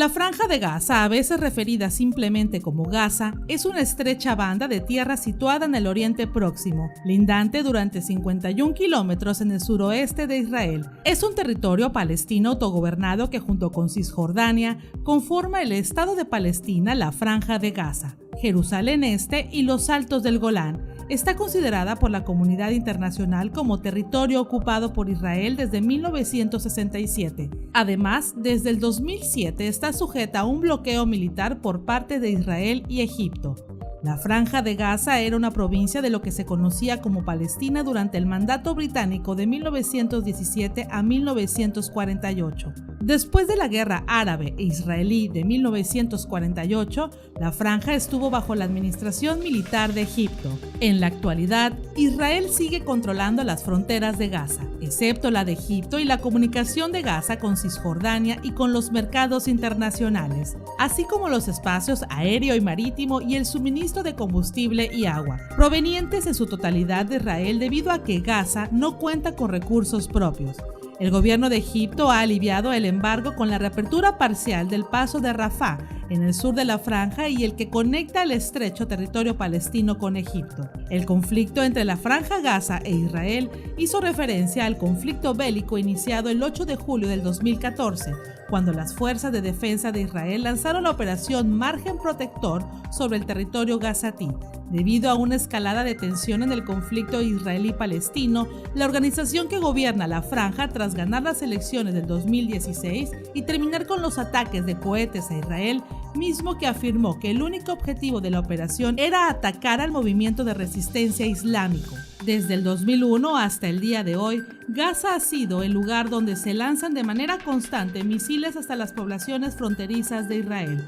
La Franja de Gaza, a veces referida simplemente como Gaza, es una estrecha banda de tierra situada en el Oriente Próximo, lindante durante 51 kilómetros en el suroeste de Israel. Es un territorio palestino autogobernado que junto con Cisjordania conforma el Estado de Palestina, la Franja de Gaza, Jerusalén Este y los Altos del Golán. Está considerada por la comunidad internacional como territorio ocupado por Israel desde 1967. Además, desde el 2007 está sujeta a un bloqueo militar por parte de Israel y Egipto. La Franja de Gaza era una provincia de lo que se conocía como Palestina durante el mandato británico de 1917 a 1948. Después de la guerra árabe e israelí de 1948, la franja estuvo bajo la administración militar de Egipto. En la actualidad, Israel sigue controlando las fronteras de Gaza, excepto la de Egipto y la comunicación de Gaza con Cisjordania y con los mercados internacionales, así como los espacios aéreo y marítimo y el suministro de combustible y agua, provenientes en su totalidad de Israel debido a que Gaza no cuenta con recursos propios. El gobierno de Egipto ha aliviado el embargo con la reapertura parcial del paso de Rafah en el sur de la franja y el que conecta el estrecho territorio palestino con Egipto. El conflicto entre la Franja Gaza e Israel hizo referencia al conflicto bélico iniciado el 8 de julio del 2014, cuando las fuerzas de defensa de Israel lanzaron la operación Margen Protector sobre el territorio gazatí. Debido a una escalada de tensión en el conflicto israelí-palestino, la organización que gobierna la franja, tras ganar las elecciones del 2016 y terminar con los ataques de cohetes a Israel, mismo que afirmó que el único objetivo de la operación era atacar al movimiento de resistencia islámico. Desde el 2001 hasta el día de hoy, Gaza ha sido el lugar donde se lanzan de manera constante misiles hasta las poblaciones fronterizas de Israel.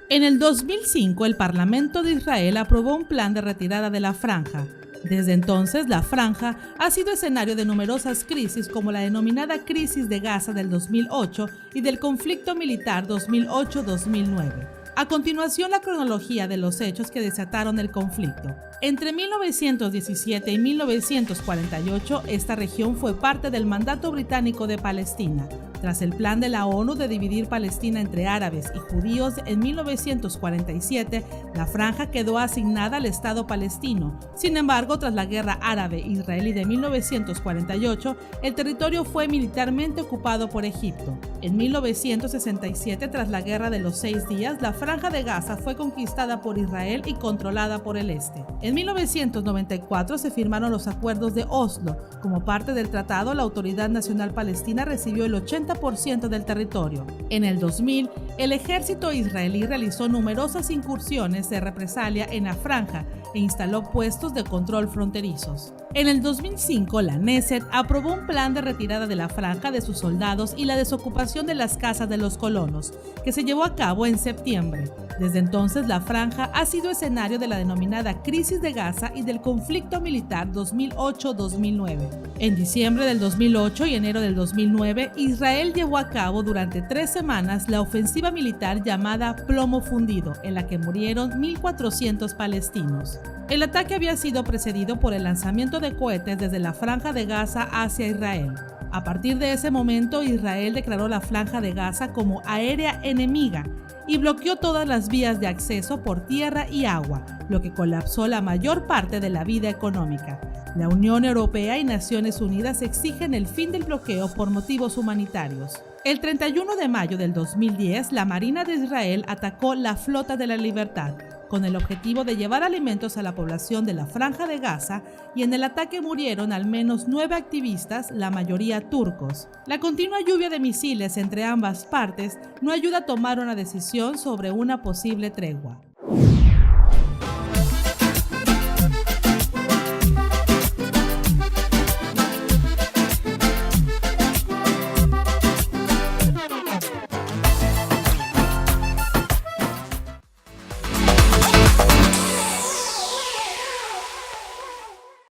En el 2005, el Parlamento de Israel aprobó un plan de retirada de la franja. Desde entonces, la franja ha sido escenario de numerosas crisis como la denominada Crisis de Gaza del 2008 y del conflicto militar 2008-2009. A continuación, la cronología de los hechos que desataron el conflicto. Entre 1917 y 1948, esta región fue parte del mandato británico de Palestina. Tras el plan de la ONU de dividir Palestina entre árabes y judíos en 1947, la franja quedó asignada al Estado palestino. Sin embargo, tras la guerra árabe-israelí de 1948, el territorio fue militarmente ocupado por Egipto. En 1967, tras la Guerra de los 6 días, la Franja de Gaza fue conquistada por Israel y controlada por el Este. En 1994 se firmaron los acuerdos de Oslo. Como parte del tratado, la Autoridad Nacional Palestina recibió el 80% del territorio. En el 2000, el ejército israelí realizó numerosas incursiones de represalia en la franja e instaló puestos de control fronterizos. En el 2005, la Knesset aprobó un plan de retirada de la franja de sus soldados y la desocupación de las casas de los colonos, que se llevó a cabo en septiembre. Desde entonces, la franja ha sido escenario de la denominada Crisis de Gaza y del conflicto militar 2008-2009. En diciembre del 2008 y enero del 2009, Israel llevó a cabo durante 3 semanas la ofensiva militar llamada Plomo Fundido, en la que murieron 1.400 palestinos. El ataque había sido precedido por el lanzamiento de cohetes desde la Franja de Gaza hacia Israel. A partir de ese momento, Israel declaró la Franja de Gaza como aérea enemiga y bloqueó todas las vías de acceso por tierra y agua, lo que colapsó la mayor parte de la vida económica. La Unión Europea y Naciones Unidas exigen el fin del bloqueo por motivos humanitarios. El 31 de mayo del 2010, la Marina de Israel atacó la Flota de la Libertad, con el objetivo de llevar alimentos a la población de la Franja de Gaza, y en el ataque murieron al menos 9 activistas, la mayoría turcos. La continua lluvia de misiles entre ambas partes no ayuda a tomar una decisión sobre una posible tregua.